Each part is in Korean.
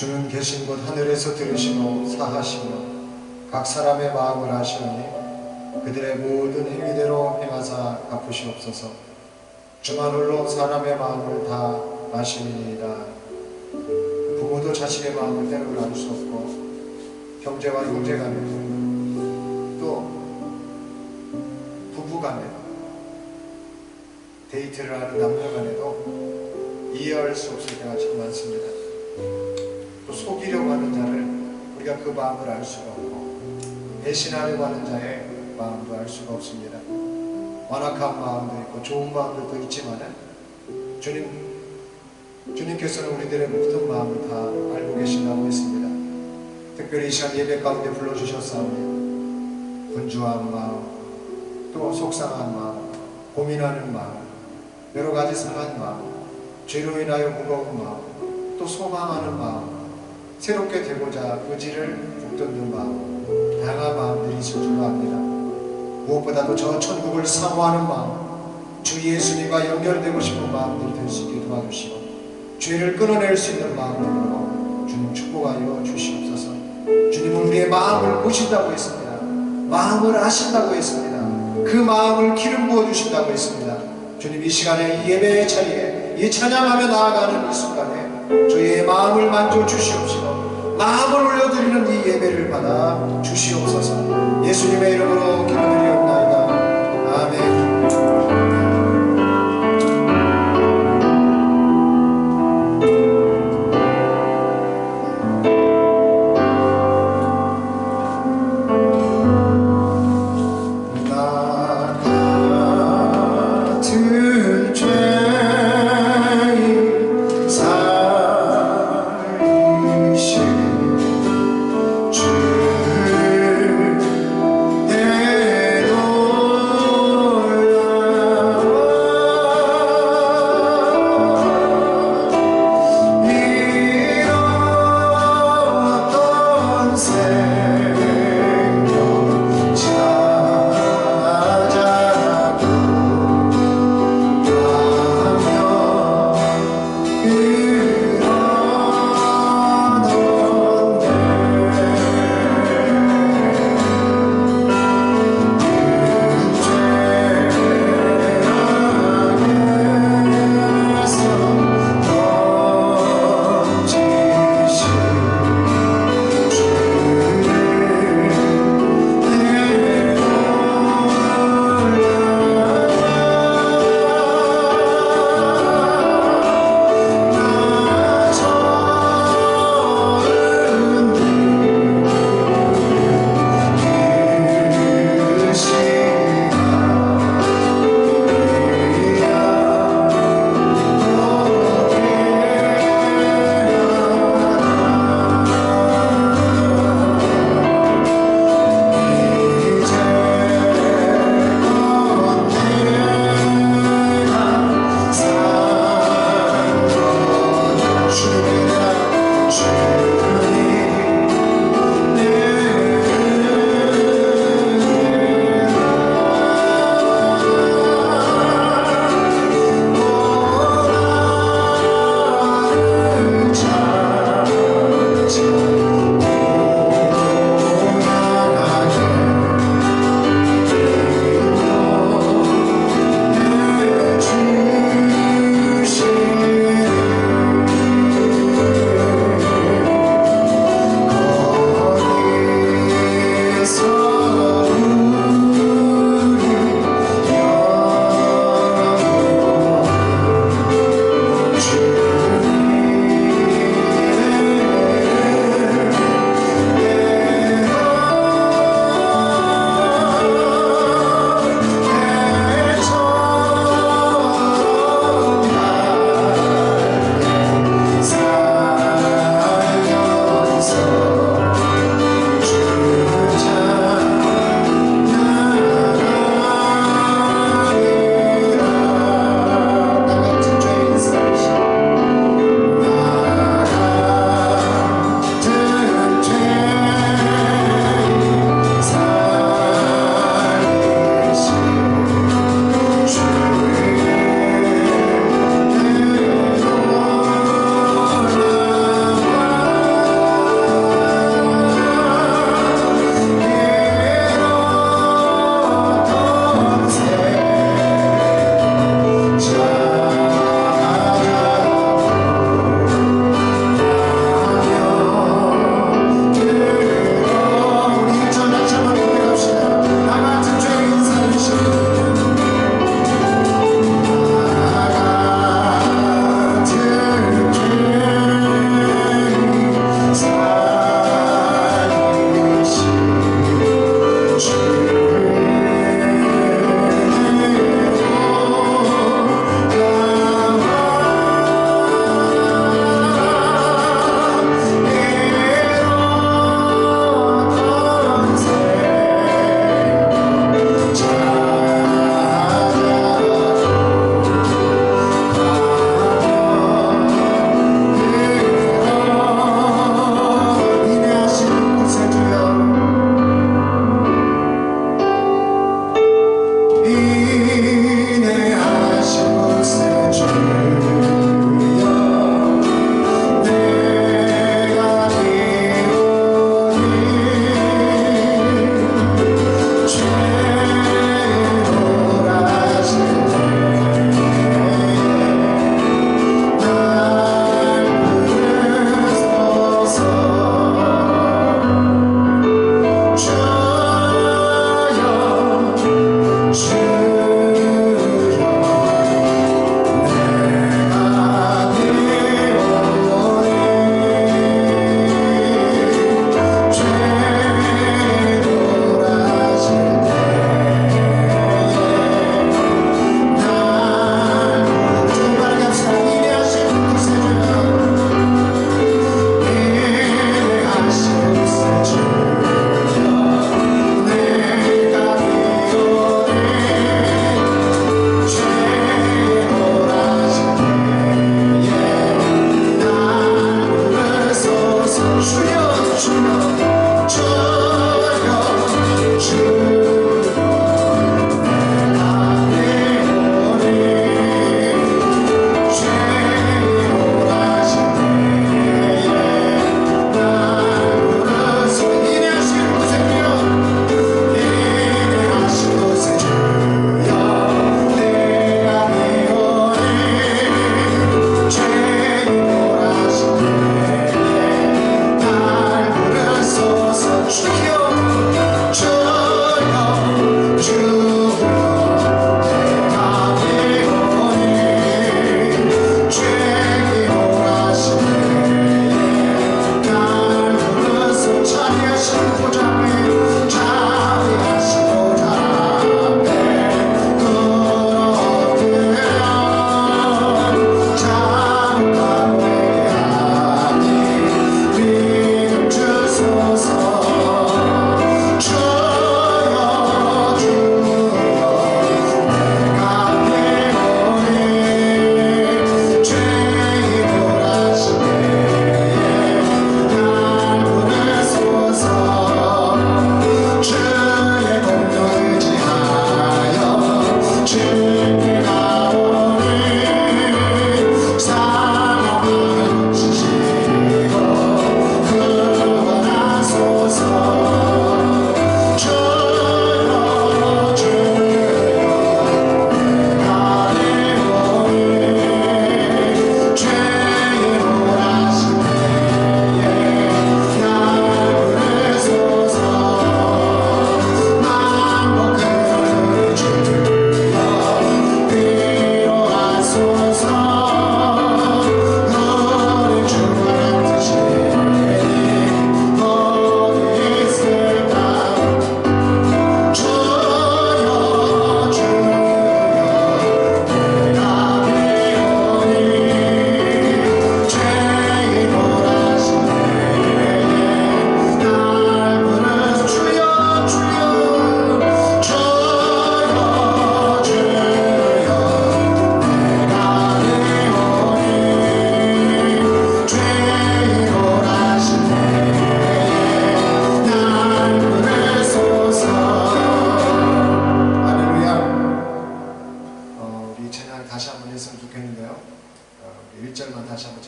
주는 계신 곳 하늘에서 들으시고 사하시며 각 사람의 마음을 아시오니 그들의 모든 행위대로 행하사 갚으시옵소서. 주만 홀로 사람의 마음을 다 아시니이다. 부모도 자식의 마음을 때로는 알 수 없고 형제와 형제간에도 또 부부간에도 데이트를 하는 남녀간에도 이해할 수 없을 때가 참 많습니다. 또 속이려고 하는 자를 우리가 그 마음을 알 수가 없고 배신하려고 하는 자의 마음도 알 수가 없습니다. 완악한 마음도 있고 좋은 마음들도 있지만 주님께서는 우리들의 모든 마음을 다 알고 계신다고 했습니다. 특별히 이 시간 예배 가운데 불러주셨사오니 분주한 마음, 또 속상한 마음, 고민하는 마음, 여러 가지 상한 마음, 죄로 인하여 무거운 마음, 또 소망하는 마음, 새롭게 되고자 의지를 북돋는 마음, 다양한 마음들이 있을 줄로 압니다. 무엇보다도 저 천국을 사모하는 마음, 주 예수님과 연결되고 싶은 마음들이 될 수 있게 도와주시고 죄를 끊어낼 수 있는 마음으로 주님 축복하여 주시옵소서. 주님은 우리의 마음을 보신다고 했습니다. 마음을 아신다고 했습니다. 그 마음을 기름 부어주신다고 했습니다. 주님 이 시간에 이 예배의 자리에 이 찬양하며 나아가는 이 순간에 저희의 마음을 만져 주시옵시고 마음을 올려드리는 이 예배를 받아 주시옵소서. 예수님의 이름으로 기도드리옵나이다. 아멘. 주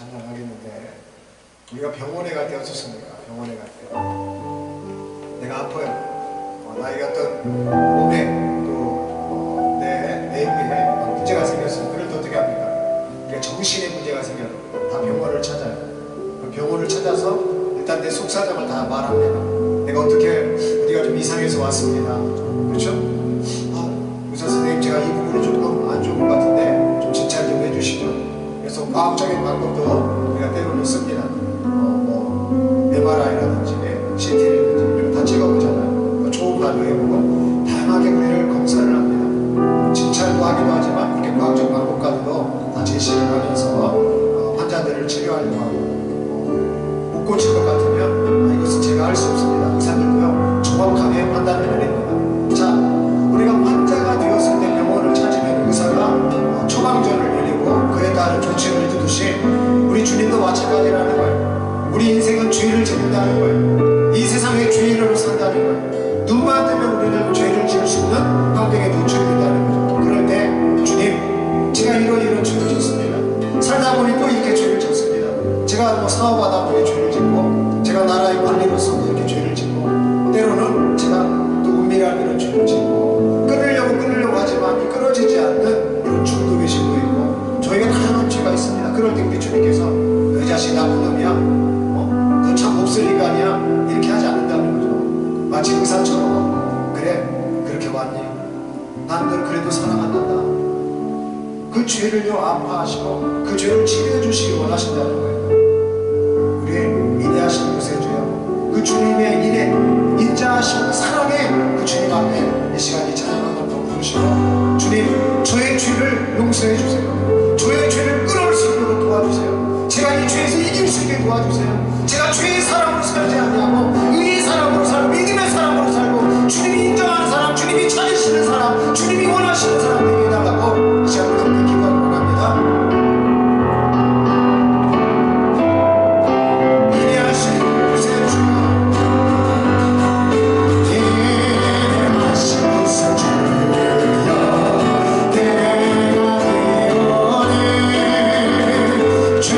찬양하겠는데, 우리가 병원에 갈 때 어떻습니까? 병원에 갈 때 내가 아파요. 나에게 어떤 몸에 또 내 내부에 문제가 생겼어요. 그럴 때 어떻게 합니까? 우리가 정신에 문제가 생겨도 다 병원을 찾아요. 병원을 찾아서 일단 내 속사정을 다 말합니다. 내가 어떻게 어디가 좀 이상해서 왔습니다. 그렇죠? 의사 선생님, 제가 이 부분이 조금 안 좋은 것 같은데 좀 진찰 좀 해주시죠. 그래서 과학적인 방법도 우리가 때로는 씁니다. MRI라든지 CT라든지 이런 거 다 찍어보잖아요. 초음파도 해보고 다양하게 우리를 검사를 합니다. 진찰도 하기도 하지만 그렇게 과학적 방법까지도 다 제시를 하면서 환자들을 치료하려고 하고, 못 고칠 것 같으면 이것은 제가 할 수 없습니다. 의사들도요 정확하게 판단을 내립니다. 자, 우리가 환자가 되었을 때 병원을 찾으면 의사가 처방전을 내리고 그에 따른 조치를 해주듯이 우리 주님도 마찬가지라는 거예요. 우리 인생은 죄를 짓는다는 거예요. 이 세상에 죄인으로 산다는 거예요. 눈만 뜨면 우리는 죄를 지을 수 있는 환경에 노출된다는 거죠. 그럴 때 주님, 제가 이런 죄를 짓습니다. 살다 보니 또 이렇게 죄를 짓습니다. 제가 뭐 사업하다 보니 죄를 짓고, 제가 나라의 관리로서 이렇게 죄를 짓고, 때로는 제가 또 은밀한 이런 죄를 짓고, 끊으려고 하지만 끊어지지 않는 이런 중독의 심도 있고, 저희가 다양한 죄가 있습니다. 그럴 때 우리 주님께서 그 자식 나쁜 놈이야, 너 참 몹쓸 인간이야, 이렇게 하지 않는다는 거죠. 마치 의사처럼, 그래, 그렇게 왔니? 난 널 그래도 사랑한단다. 그 죄를요 아파하시고 그 죄를 치료해 주시기 원하신다는 거예요. 우리의 인내하신 구세주여, 그 주님의 인내, 인자하신 사랑의 그 주님 앞에 이 시간 이 찬양 한번 더 부르시고, 주님, 저의 죄를 용서해 주세요. 저의 죄를 끊을 수 있도록 도와주세요. 제가 이 죄에서 이길 수 있게 도와주세요. 제가 죄의 사람으로 살지 아니하고 의의 사람으로 살고 믿음의 사람으로 살고 주님이 인정하는 사람, 주님이 찾으시는 사람, 주님이 원하시는 사람 되게 해달라고 이 시간을 함께 기도하기 원합니다. 죄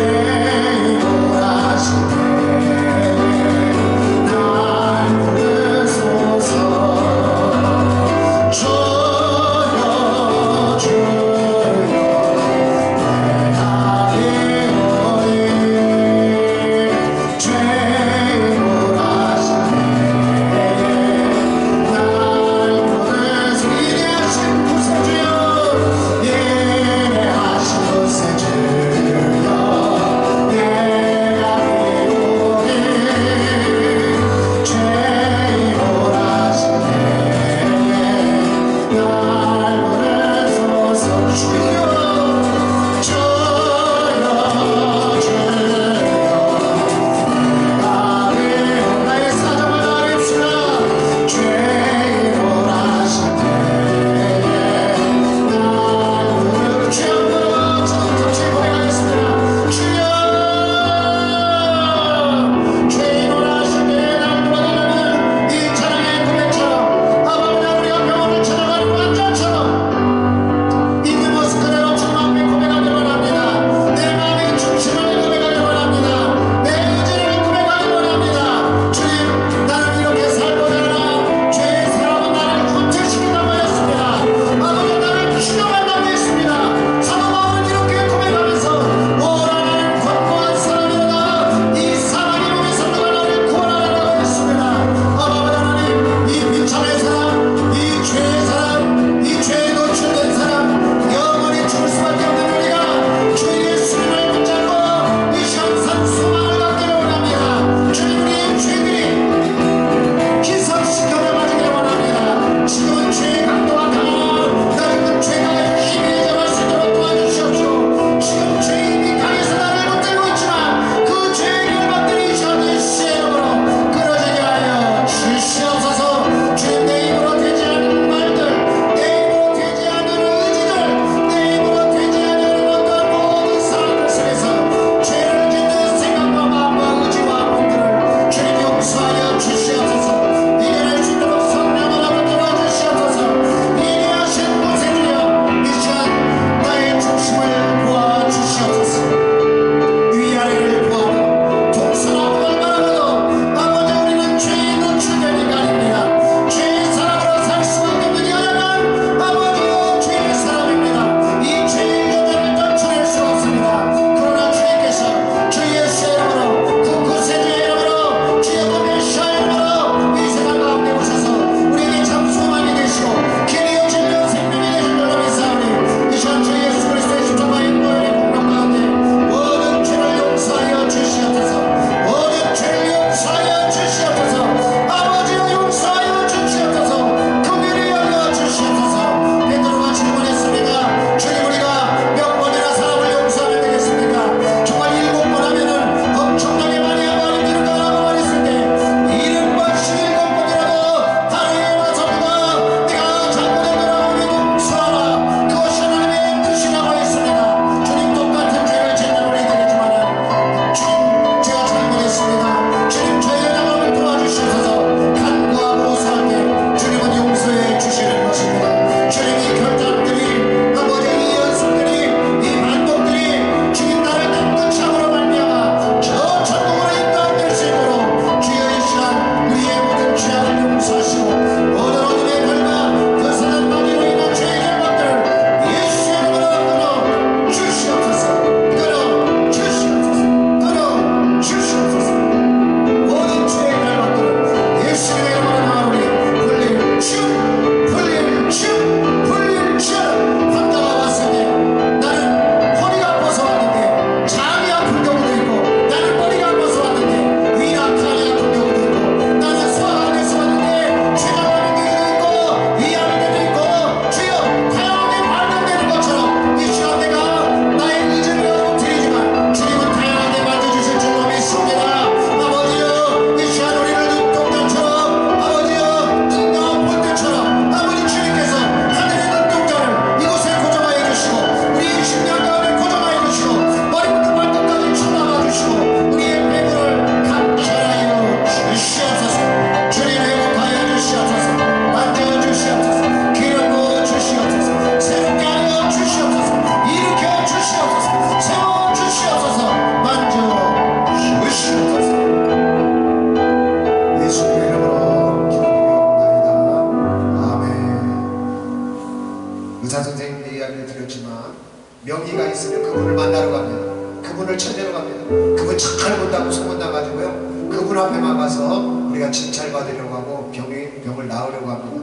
그분 잘 본다고 소문나가지고요, 그분 앞에만 가서 우리가 칭찬받으려고 하고 병을 낳으려고 합니다.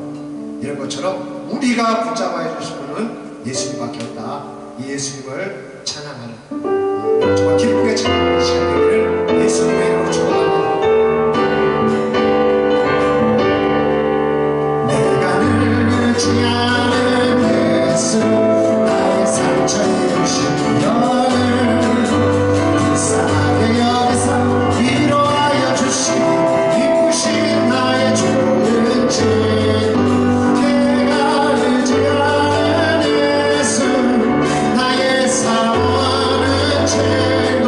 이런 것처럼 우리가 붙잡아야 주실 분은 예수님밖에 없다. 이 예수님을 찬양하는, 정말 기쁘게 찬양하는 시간 되기를 예수님의 이름으로 축원합니다. 내가 늘 의지하는 예수, 나의 상처에 오신 너를 불쌍하게 여기서 위로하여 주시니 기쁘신 나의 좋은 집. 내가 의지하는 예수, 나의 사랑하는 친구,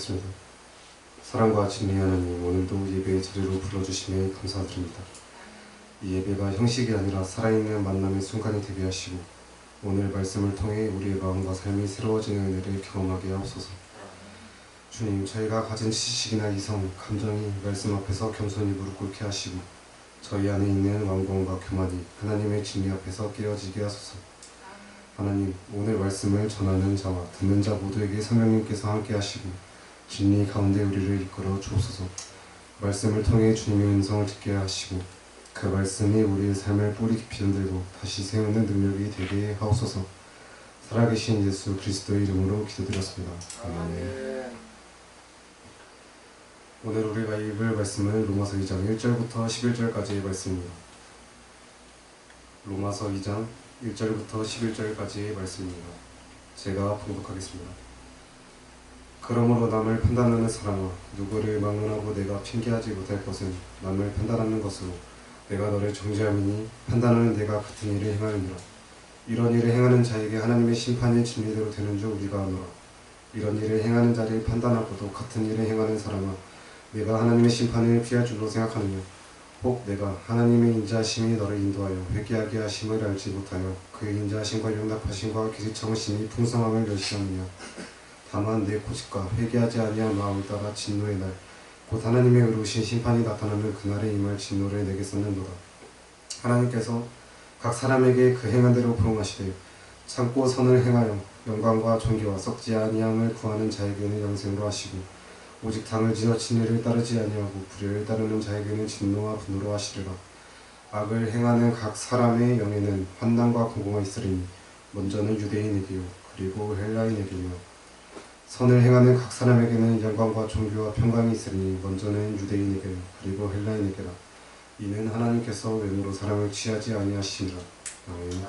기도드리겠습니다. 사랑과 진리 하나님, 오늘도 예배의 자리로 불러주심에 감사드립니다. 이 예배가 형식이 아니라 살아있는 만남의 순간이 되게 하시고 오늘 말씀을 통해 우리의 마음과 삶이 새로워지는 은혜를 경험하게 하옵소서. 주님, 저희가 가진 지식이나 이성, 감정이 말씀 앞에서 겸손히 무릎 꿇게 하시고 저희 안에 있는 완공과 교만이 하나님의 진리 앞에서 깨어지게 하소서. 하나님, 오늘 말씀을 전하는 자와 듣는 자 모두에게 성령님께서 함께 하시고 진리 가운데 우리를 이끌어 주옵소서. 말씀을 통해 주님의 음성을 듣게 하시고 그 말씀이 우리의 삶을 뿌리 깊이 흔들고 다시 세우는 능력이 되게 하옵소서. 살아계신 예수 그리스도의 이름으로 기도드렸습니다. 아멘. 오늘 우리가 읽을 말씀은 로마서 2장 1절부터 11절까지의 말씀입니다. 로마서 2장 1절부터 11절까지의 말씀입니다. 제가 봉독하겠습니다. 그러므로 남을 판단하는 사람아, 누구를 막론하고 내가 핑계하지 못할 것은 남을 판단하는 것으로 내가 너를 정죄함이니 판단하는 내가 같은 일을 행하느니라. 이런 일을 행하는 자에게 하나님의 심판이 진리대로 되는 줄 우리가 아노라. 이런 일을 행하는 자를 판단하고도 같은 일을 행하는 사람아, 내가 하나님의 심판을 피할 줄로 생각하느냐. 혹 내가 하나님의 인자하심이 너를 인도하여 회개하게 하심을 알지 못하여 그 인자하심과 용납하심과 기지청심이 풍성함을 멸시하느냐. 다만 내 고집과 회개하지 아니한 마음을 따라 진노의 날, 곧 하나님의 의로우신 심판이 나타나는 그날에 임할 진노를 내게 쏟는도다. 하나님께서 각 사람에게 그 행한 대로 부응하시되 참고 선을 행하여 영광과 존귀와 썩지 아니함을 구하는 자에게는 영생으로 하시고 오직 당을 지어 진리를 따르지 아니하고 불의를 따르는 자에게는 진노와 분노로 하시리라. 악을 행하는 각 사람의 영에는 환난과 공고가 있으리니 먼저는 유대인에게요 그리고 헬라인에게요. 선을 행하는 각 사람에게는 영광과 존귀와 평강이 있으리니 먼저는 유대인에게요 그리고 헬라인에게라. 이는 하나님께서 외모로 사람을 취하지 아니하시니라. 아멘.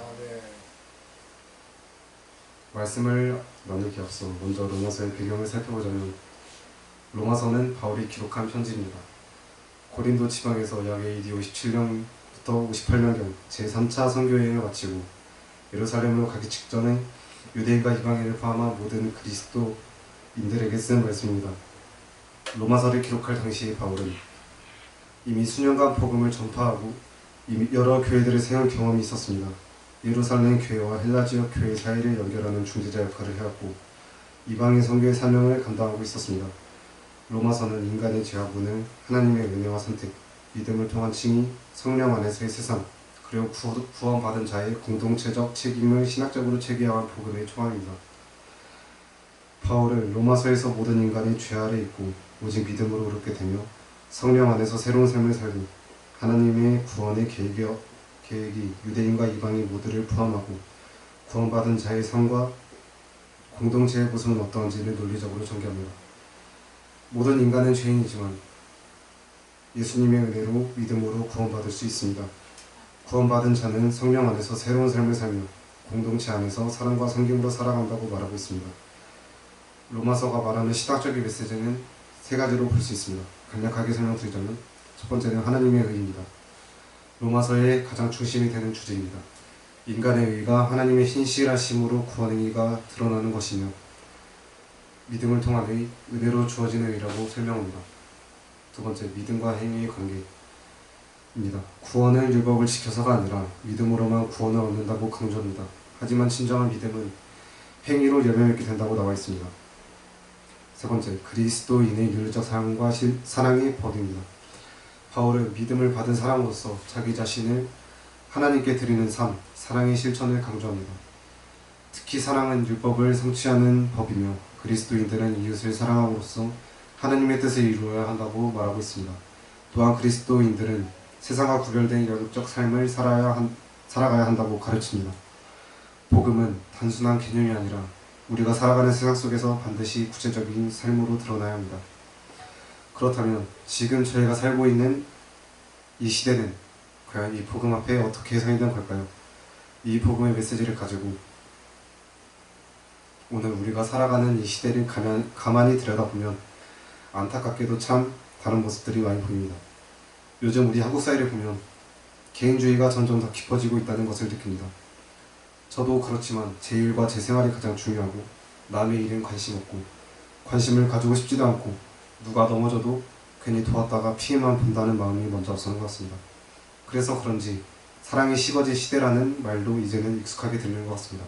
말씀을 나누기 앞서 먼저 로마서의 배경을 살펴보자면 로마서는 바울이 기록한 편지입니다. 고린도 지방에서 약 AD 57년부터 58년경 제3차 선교여행을 마치고 예루살렘으로 가기 직전에 유대인과 이방인을 포함한 모든 그리스도인들에게 쓴 말씀입니다. 로마서를 기록할 당시 바울은 이미 수년간 복음을 전파하고 이미 여러 교회들을 세운 경험이 있었습니다. 예루살렘 교회와 헬라 지역 교회 사이를 연결하는 중재자 역할을 해왔고 이방인 선교의 사명을 감당하고 있었습니다. 로마서는 인간의 죄와 분을 하나님의 은혜와 선택, 믿음을 통한 칭의, 성령 안에서의 세상, 그리고 구원받은 자의 공동체적 책임을 신학적으로 체계화한 복음의 초안입니다. 바울은 로마서에서 모든 인간이 죄 아래 있고 오직 믿음으로 의롭게 되며 성령 안에서 새로운 삶을 살고 하나님의 구원의 계획이 유대인과 이방인 모두를 포함하고 구원받은 자의 삶과 공동체의 모습은 어떠한지를 논리적으로 전개합니다. 모든 인간은 죄인이지만 예수님의 은혜로 믿음으로 구원받을 수 있습니다. 구원받은 자는 성령 안에서 새로운 삶을 살며 공동체 안에서 사랑과 섬김으로 살아간다고 말하고 있습니다. 로마서가 말하는 신학적인 메시지는 세 가지로 볼 수 있습니다. 간략하게 설명드리자면 첫 번째는 하나님의 의입니다. 로마서의 가장 중심이 되는 주제입니다. 인간의 의가 하나님의 신실하심으로 구원행위가 드러나는 것이며 믿음을 통한 의, 은혜로 주어지는 의라고 설명합니다. 두 번째, 믿음과 행위의 관계입니다. 구원은 율법을 지켜서가 아니라 믿음으로만 구원을 얻는다고 강조합니다. 하지만 진정한 믿음은 행위로 열매맺게 된다고 나와 있습니다. 세 번째, 그리스도인의 윤리적 삶과 사랑의 법입니다. 바울은 믿음을 받은 사람으로서 자기 자신을 하나님께 드리는 삶, 사랑의 실천을 강조합니다. 특히 사랑은 율법을 성취하는 법이며 그리스도인들은 이웃을 사랑함으로써 하나님의 뜻을 이루어야 한다고 말하고 있습니다. 또한 그리스도인들은 세상과 구별된 영적 삶을 살아가야 한다고 가르칩니다. 복음은 단순한 개념이 아니라 우리가 살아가는 세상 속에서 반드시 구체적인 삶으로 드러나야 합니다. 그렇다면 지금 저희가 살고 있는 이 시대는 과연 이 복음 앞에 어떻게 서 있는 걸까요? 이 복음의 메시지를 가지고 오늘 우리가 살아가는 이 시대를 가만히 들여다보면 안타깝게도 참 다른 모습들이 많이 보입니다. 요즘 우리 한국 사회를 보면 개인주의가 점점 더 깊어지고 있다는 것을 느낍니다. 저도 그렇지만 제 일과 제 생활이 가장 중요하고 남의 일은 관심 없고 관심을 가지고 싶지도 않고 누가 넘어져도 괜히 도왔다가 피해만 본다는 마음이 먼저 앞서는 것 같습니다. 그래서 그런지 사랑이 식어질 시대라는 말도 이제는 익숙하게 들리는 것 같습니다.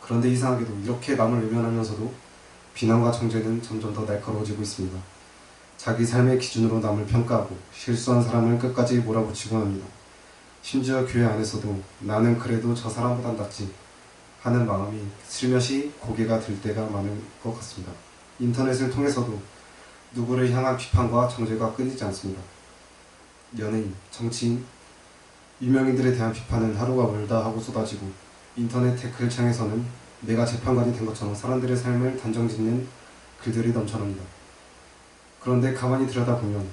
그런데 이상하게도 이렇게 남을 외면하면서도 비난과 정죄는 점점 더 날카로워지고 있습니다. 자기 삶의 기준으로 남을 평가하고 실수한 사람을 끝까지 몰아붙이곤 합니다. 심지어 교회 안에서도 나는 그래도 저 사람보단 낫지 하는 마음이 슬며시 고개가 들 때가 많은 것 같습니다. 인터넷을 통해서도 누구를 향한 비판과 정죄가 끊이지 않습니다. 연예인, 정치인, 유명인들에 대한 비판은 하루가 멀다 하고 쏟아지고 인터넷 댓글창에서는 내가 재판관이 된 것처럼 사람들의 삶을 단정짓는 글들이 넘쳐납니다. 그런데 가만히 들여다보면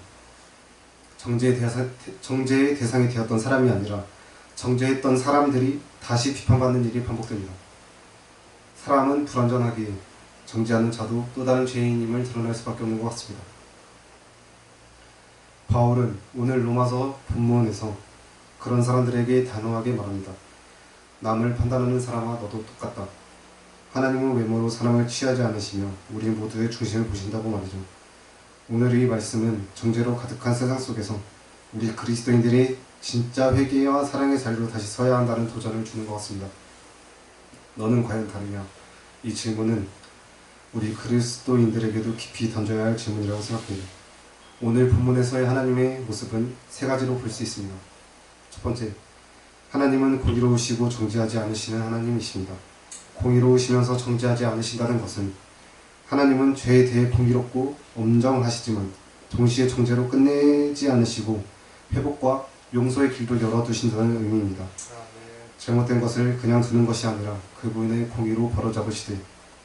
정죄의 대상이 되었던 사람이 아니라 정죄했던 사람들이 다시 비판받는 일이 반복됩니다. 사람은 불완전하기에 정죄하는 자도 또 다른 죄인임을 드러낼 수밖에 없는 것 같습니다. 바울은 오늘 로마서 본문에서 그런 사람들에게 단호하게 말합니다. 남을 판단하는 사람아 너도 똑같다. 하나님은 외모로 사람을 취하지 않으시며 우리 모두의 중심을 보신다고 말이죠. 오늘 이 말씀은 정죄로 가득한 세상 속에서 우리 그리스도인들이 진짜 회개와 사랑의 자리로 다시 서야 한다는 도전을 주는 것 같습니다. 너는 과연 다르냐? 이 질문은 우리 그리스도인들에게도 깊이 던져야 할 질문이라고 생각합니다. 오늘 본문에서의 하나님의 모습은 세 가지로 볼 수 있습니다. 첫 번째, 하나님은 공의로우시고 정죄하지 않으시는 하나님이십니다. 공의로우시면서 정죄하지 않으신다는 것은 하나님은 죄에 대해 공의롭고 엄정하시지만 동시에 정죄로 끝내지 않으시고 회복과 용서의 길도 열어두신다는 의미입니다. 잘못된 것을 그냥 두는 것이 아니라 그분의 공의로 바로잡으시되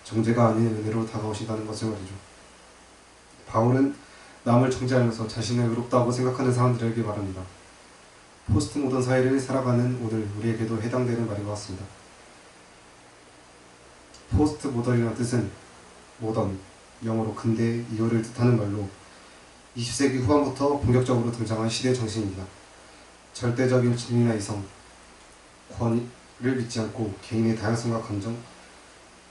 정죄가 아닌 은혜로 다가오신다는 것을 말이죠. 바울은 남을 정죄하면서 자신을 의롭다고 생각하는 사람들에게 말합니다. 포스트 모던 사회를 살아가는 오늘 우리에게도 해당되는 말인 것 같습니다. 포스트 모던이라는 뜻은 모던, 영어로 근대, 이후를 뜻하는 말로 20세기 후반부터 본격적으로 등장한 시대 정신입니다. 절대적인 진리나 이성, 권위를 믿지 않고 개인의 다양성과 감정,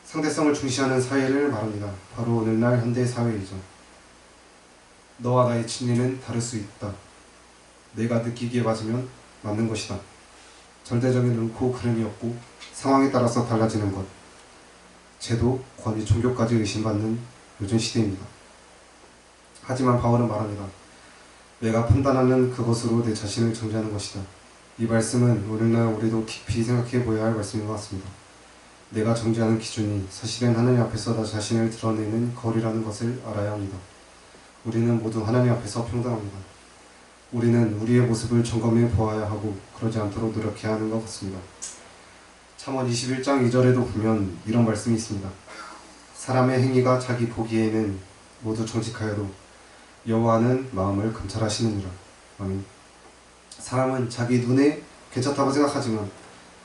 상대성을 중시하는 사회를 말합니다. 바로 오늘날 현대 사회이죠. 너와 나의 진리는 다를 수 있다. 내가 느끼기에 맞으면 맞는 것이다. 절대적인 옳고 그름이 없고 상황에 따라서 달라지는 것. 제도, 권위, 종교까지 의심받는 요즘 시대입니다. 하지만 바울은 말합니다. 내가 판단하는 그것으로 내 자신을 정죄하는 것이다. 이 말씀은 오늘날 우리도 깊이 생각해 보아야 할 말씀인 것 같습니다. 내가 정죄하는 기준이 사실은 하나님 앞에서 나 자신을 드러내는 거리라는 것을 알아야 합니다. 우리는 모두 하나님 앞에서 평등합니다. 우리는 우리의 모습을 점검해 보아야 하고 그러지 않도록 노력해야 하는 것 같습니다. 잠언 21장 2절에도 보면 이런 말씀이 있습니다. 사람의 행위가 자기 보기에는 모두 정직하여도 여호와는 마음을 감찰하시느니라. 아멘. 사람은 자기 눈에 괜찮다고 생각하지만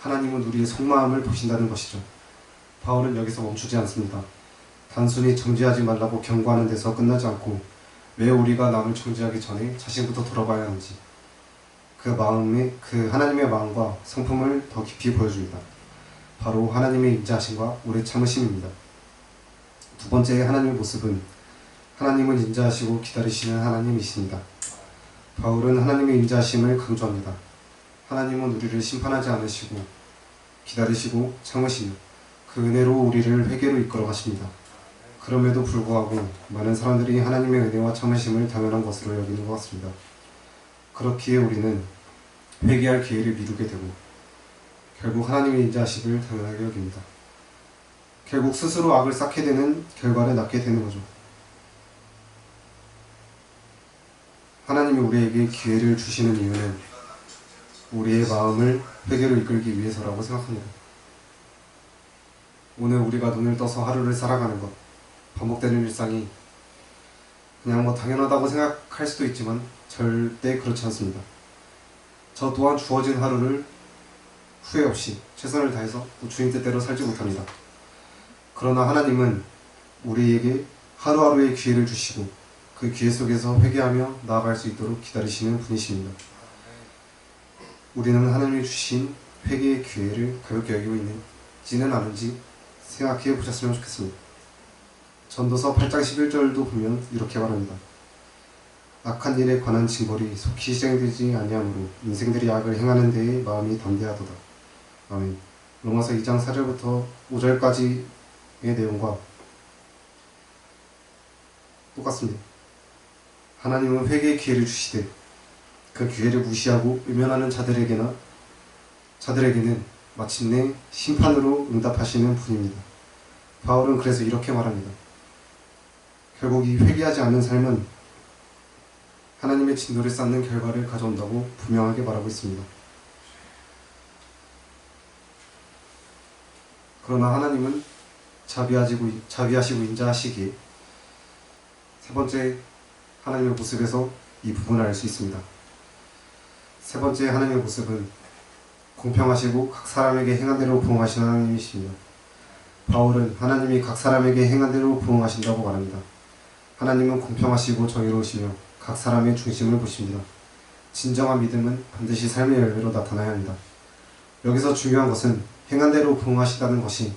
하나님은 우리의 속마음을 보신다는 것이죠. 바울은 여기서 멈추지 않습니다. 단순히 정죄하지 말라고 경고하는 데서 끝나지 않고 왜 우리가 남을 정죄하기 전에 자신부터 돌아봐야 하는지 그 하나님의 마음과 성품을 더 깊이 보여줍니다. 바로 하나님의 인자하심과 오래 참으심입니다. 두 번째 하나님의 모습은 하나님은 인자하시고 기다리시는 하나님이십니다. 바울은 하나님의 인자하심을 강조합니다. 하나님은 우리를 심판하지 않으시고 기다리시고 참으시며 그 은혜로 우리를 회개로 이끌어 가십니다. 그럼에도 불구하고 많은 사람들이 하나님의 은혜와 참으심을 당연한 것으로 여기는 것 같습니다. 그렇기에 우리는 회개할 기회를 미루게 되고 결국 하나님의 인자하심을 당연하게 여깁니다. 결국 스스로 악을 쌓게 되는 결과를 낳게 되는 거죠. 하나님이 우리에게 기회를 주시는 이유는 우리의 마음을 회개로 이끌기 위해서라고 생각합니다. 오늘 우리가 눈을 떠서 하루를 살아가는 것, 반복되는 일상이 그냥 당연하다고 생각할 수도 있지만 절대 그렇지 않습니다. 저 또한 주어진 하루를 후회 없이 최선을 다해서 주님 뜻대로 살지 못합니다. 그러나 하나님은 우리에게 하루하루의 기회를 주시고 그 기회 속에서 회개하며 나아갈 수 있도록 기다리시는 분이십니다. 우리는 하나님이 주신 회개의 기회를 가볍게 여기고 있는지는 않은지 생각해 보셨으면 좋겠습니다. 전도서 8장 11절도 보면 이렇게 말합니다. 악한 일에 관한 징벌이 속히 시행되지 아니하므로 인생들이 악을 행하는 데에 마음이 담대하도다. 아멘. 로마서 2장 4절부터 5절까지의 내용과 똑같습니다. 하나님은 회개의 기회를 주시되 그 기회를 무시하고 외면하는 자들에게는 마침내 심판으로 응답하시는 분입니다. 바울은 그래서 이렇게 말합니다. 결국 이 회개하지 않는 삶은 하나님의 진노를 쌓는 결과를 가져온다고 분명하게 말하고 있습니다. 그러나 하나님은 자비하시고 인자하시기에 세 번째 하나님의 모습에서 이 부분을 알 수 있습니다. 세 번째 하나님의 모습은 공평하시고 각 사람에게 행한 대로 부응하시는 하나님이십니다. 바울은 하나님이 각 사람에게 행한 대로 부응하신다고 말합니다. 하나님은 공평하시고 정의로우시며 각 사람의 중심을 보십니다. 진정한 믿음은 반드시 삶의 열매로 나타나야 합니다. 여기서 중요한 것은 행한 대로 부응하시다는 것이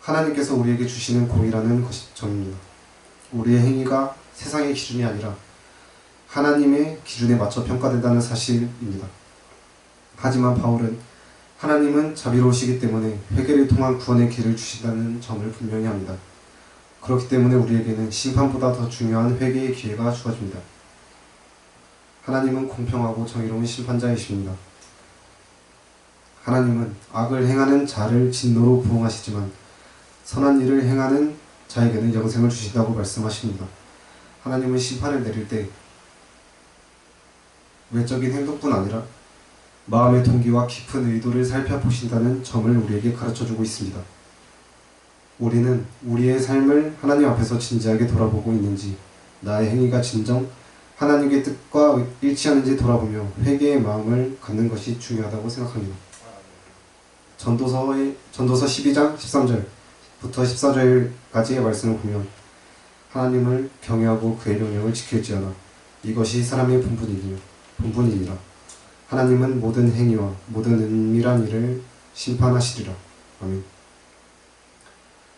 하나님께서 우리에게 주시는 공이라는 점입니다. 우리의 행위가 세상의 기준이 아니라 하나님의 기준에 맞춰 평가된다는 사실입니다. 하지만 바울은 하나님은 자비로우시기 때문에 회개를 통한 구원의 길을 주신다는 점을 분명히 합니다. 그렇기 때문에 우리에게는 심판보다 더 중요한 회개의 기회가 주어집니다. 하나님은 공평하고 정의로운 심판자이십니다. 하나님은 악을 행하는 자를 진노로 부응하시지만 선한 일을 행하는 자에게는 영생을 주신다고 말씀하십니다. 하나님은 심판을 내릴 때 외적인 행동뿐 아니라 마음의 동기와 깊은 의도를 살펴보신다는 점을 우리에게 가르쳐주고 있습니다. 우리는 우리의 삶을 하나님 앞에서 진지하게 돌아보고 있는지, 나의 행위가 진정 하나님의 뜻과 일치하는지 돌아보며 회개의 마음을 갖는 것이 중요하다고 생각합니다. 전도서 12장 13절부터 14절까지의 말씀을 보면 하나님을 경외하고 그의 명령을 지킬지어다. 이것이 사람의 본분이니라. 하나님은 모든 행위와 모든 은밀한 일을 심판하시리라. 아멘.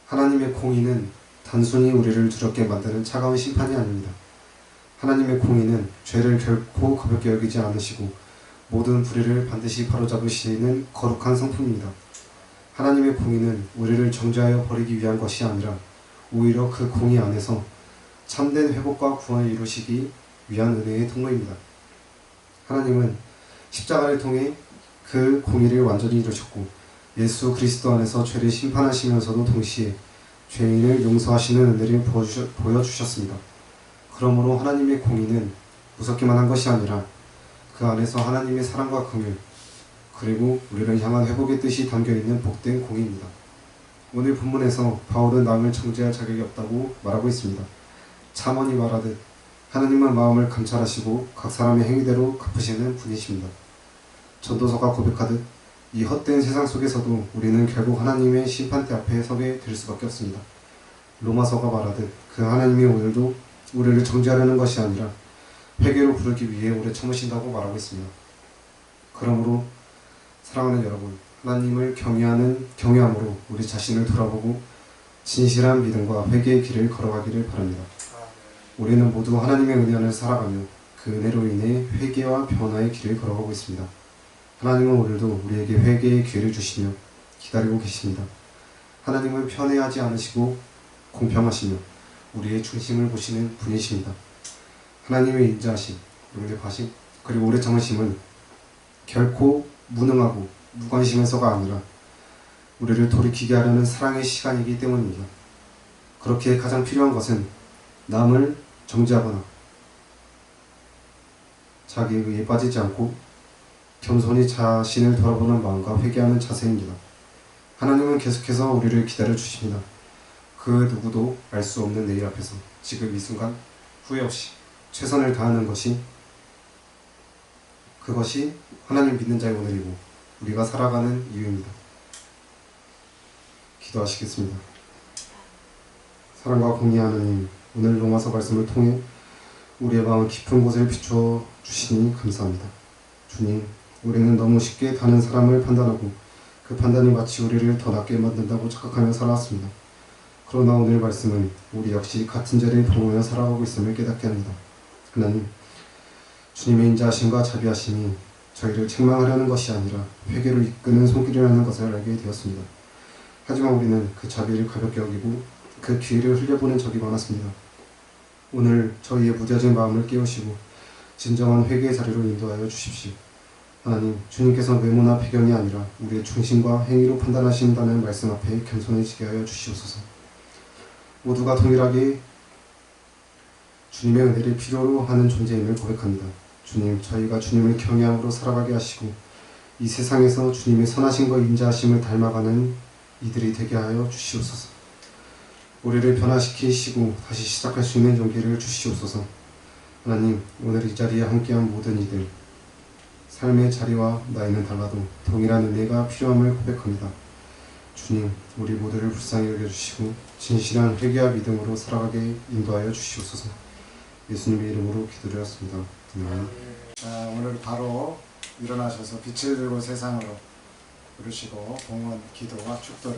하나님의 공의는 단순히 우리를 두렵게 만드는 차가운 심판이 아닙니다. 하나님의 공의는 죄를 결코 가볍게 여기지 않으시고 모든 불의를 반드시 바로잡으시는 거룩한 성품입니다. 하나님의 공의는 우리를 정죄하여 버리기 위한 것이 아니라 오히려 그 공의 안에서 참된 회복과 구원을 이루시기 위한 은혜의 통로입니다. 하나님은 십자가를 통해 그 공의를 완전히 이루셨고 예수 그리스도 안에서 죄를 심판하시면서도 동시에 죄인을 용서하시는 은혜를 보여주셨습니다. 그러므로 하나님의 공의는 무섭기만 한 것이 아니라 그 안에서 하나님의 사랑과 긍휼 그리고 우리를 향한 회복의 뜻이 담겨있는 복된 공의입니다. 오늘 본문에서 바울은 남을 정죄할 자격이 없다고 말하고 있습니다. 잠언이 말하듯 하나님은 마음을 감찰하시고 각 사람의 행위대로 갚으시는 분이십니다. 전도서가 고백하듯 이 헛된 세상 속에서도 우리는 결국 하나님의 심판대 앞에 서게 될 수밖에 없습니다. 로마서가 말하듯 그 하나님이 오늘도 우리를 정죄하려는 것이 아니라 회개로 부르기 위해 오래 참으신다고 말하고 있습니다. 그러므로 사랑하는 여러분, 하나님을 경외함으로 우리 자신을 돌아보고 진실한 믿음과 회개의 길을 걸어가기를 바랍니다. 우리는 모두 하나님의 은혜 안을 살아가며 그 은혜로 인해 회개와 변화의 길을 걸어가고 있습니다. 하나님은 오늘도 우리에게 회개의 기회를 주시며 기다리고 계십니다. 하나님은 편애하지 않으시고 공평하시며 우리의 중심을 보시는 분이십니다. 하나님의 인자하심, 용납하심, 그리고 오래 참으심은 결코 무능하고 무관심해서가 아니라 우리를 돌이키게 하려는 사랑의 시간이기 때문입니다. 그렇게 가장 필요한 것은 남을 정죄하거나 자기의 의에 빠지지 않고 겸손히 자신을 돌아보는 마음과 회개하는 자세입니다. 하나님은 계속해서 우리를 기다려 주십니다. 그 누구도 알 수 없는 내일 앞에서 지금 이 순간 후회 없이 최선을 다하는 그것이 하나님 믿는 자의 오늘이고 우리가 살아가는 이유입니다. 기도하시겠습니다. 사랑과 공의 하나님, 오늘 로마서 말씀을 통해 우리의 마음 깊은 곳을 비추어 주시니 감사합니다. 주님, 우리는 너무 쉽게 다른 사람을 판단하고 그 판단이 마치 우리를 더 낫게 만든다고 착각하며 살아왔습니다. 그러나 오늘 말씀은 우리 역시 같은 자리에 보며 살아가고 있음을 깨닫게 합니다. 하나님, 주님의 인자하심과 자비하심이 저희를 책망하려는 것이 아니라 회개로 이끄는 손길이라는 것을 알게 되었습니다. 하지만 우리는 그 자비를 가볍게 여기고 그 기회를 흘려보낸 적이 많았습니다. 오늘 저희의 무뎌진 마음을 깨우시고 진정한 회개의 자리로 인도하여 주십시오. 하나님, 주님께서 외모나 배경이 아니라 우리의 중심과 행위로 판단하신다는 말씀 앞에 겸손해지게 하여 주시옵소서. 모두가 동일하게 주님의 은혜를 필요로 하는 존재임을 고백합니다. 주님, 저희가 주님을 경외함으로 살아가게 하시고 이 세상에서 주님의 선하심과 인자하심을 닮아가는 이들이 되게 하여 주시옵소서. 우리를 변화시키시고 다시 시작할 수 있는 용기를 주시옵소서. 하나님, 오늘 이 자리에 함께한 모든 이들, 삶의 자리와 나이는 달라도 동일한 은혜가 필요함을 고백합니다. 주님, 우리 모두를 불쌍히 여겨주시고 진실한 회개와 믿음으로 살아가게 인도하여 주시옵소서. 예수님의 이름으로 기도드렸습니다. 아멘. 오늘 바로 일어나셔서 빛을 들고 세상으로 부르시고 봉헌 기도와 축도를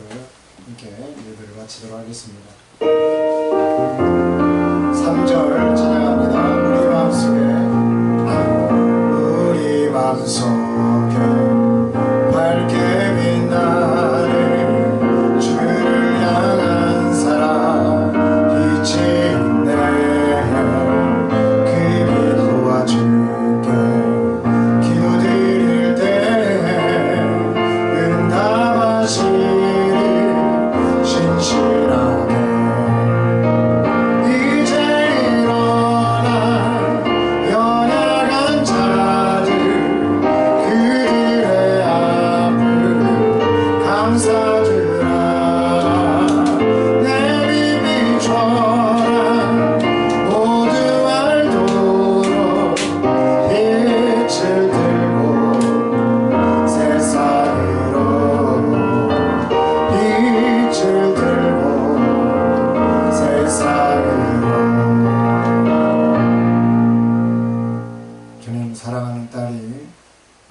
함께 예배를 마치도록 하겠습니다. 3절 찬양합니다. 우리 마음속에 밝게 빛나는 주를 향한 사랑 빛이 있네. 그 빛 도와줄게. 기도드릴 때 응답하시리 신실하게. 이제 일어나 연약한 자들 그들의 앞을 감싸주라. 내비 비춰라 모두 알도록 빛을 들고 세상으로 빛을 들고 세상으로. 주님, 사랑하는 딸이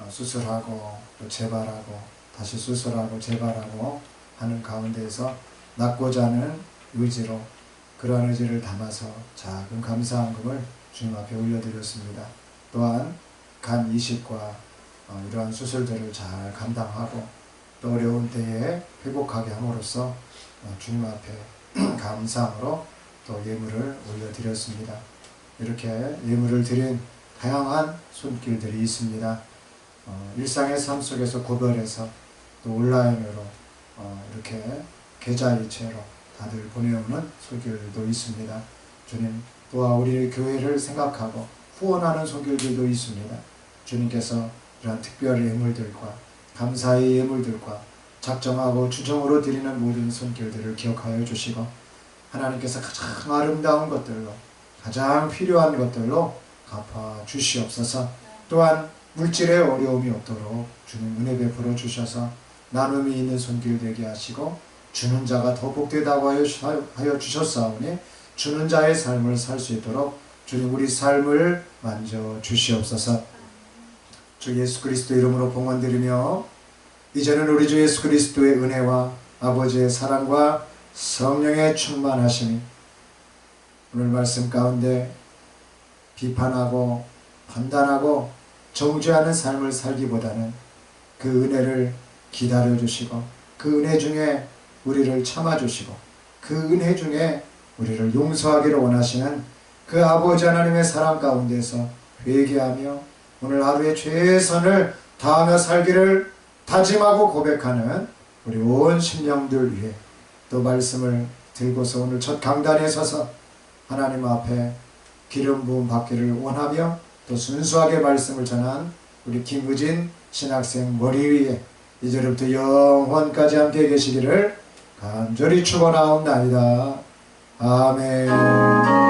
수술하고 또 재발하고 다시 수술하고 재발하고 하는 가운데에서 낫고자 하는 의지로 그러한 의지를 담아서 작은 감사한금을 주님 앞에 올려드렸습니다. 또한 간 이식과 이러한 수술들을 잘 감당하고 또 어려운 때에 회복하게 함으로써 주님 앞에 감사함으로 또 예물을 올려드렸습니다. 이렇게 예물을 드린 다양한 손길들이 있습니다. 일상의 삶 속에서 구별해서 또 온라인으로 이렇게 계좌이체로 다들 보내오는 손길도 있습니다. 주님, 또한 우리 교회를 생각하고 후원하는 손길들도 있습니다. 주님께서 이러한 특별한 예물들과 감사의 예물들과 작정하고 주정으로 드리는 모든 손길들을 기억하여 주시고 하나님께서 가장 아름다운 것들로 가장 필요한 것들로 갚아 주시옵소서. 또한 물질의 어려움이 없도록 주님 은혜 베풀어 주셔서 나눔이 있는 손길 되게 하시고 주는 자가 더 복되다고 하여 주셨사오니 주는 자의 삶을 살 수 있도록 주님 우리 삶을 만져 주시옵소서. 주 예수 그리스도 이름으로 봉헌드리며 이제는 우리 주 예수 그리스도의 은혜와 아버지의 사랑과 성령의 충만하심이 오늘 말씀 가운데 비판하고 판단하고 정죄하는 삶을 살기보다는 그 은혜를 기다려주시고 그 은혜 중에 우리를 참아주시고 그 은혜 중에 우리를 용서하기를 원하시는 그 아버지 하나님의 사랑 가운데서 회개하며 오늘 하루의 최선을 다하며 살기를 다짐하고 고백하는 우리 온 심령들 위해 또 말씀을 들고서 오늘 첫 강단에 서서 하나님 앞에 기름 부음 받기를 원하며 또 순수하게 말씀을 전한 우리 김의진 신학생 머리 위에 이제부터 영원까지 함께 계시기를 간절히 축원하옵나이다. 아멘.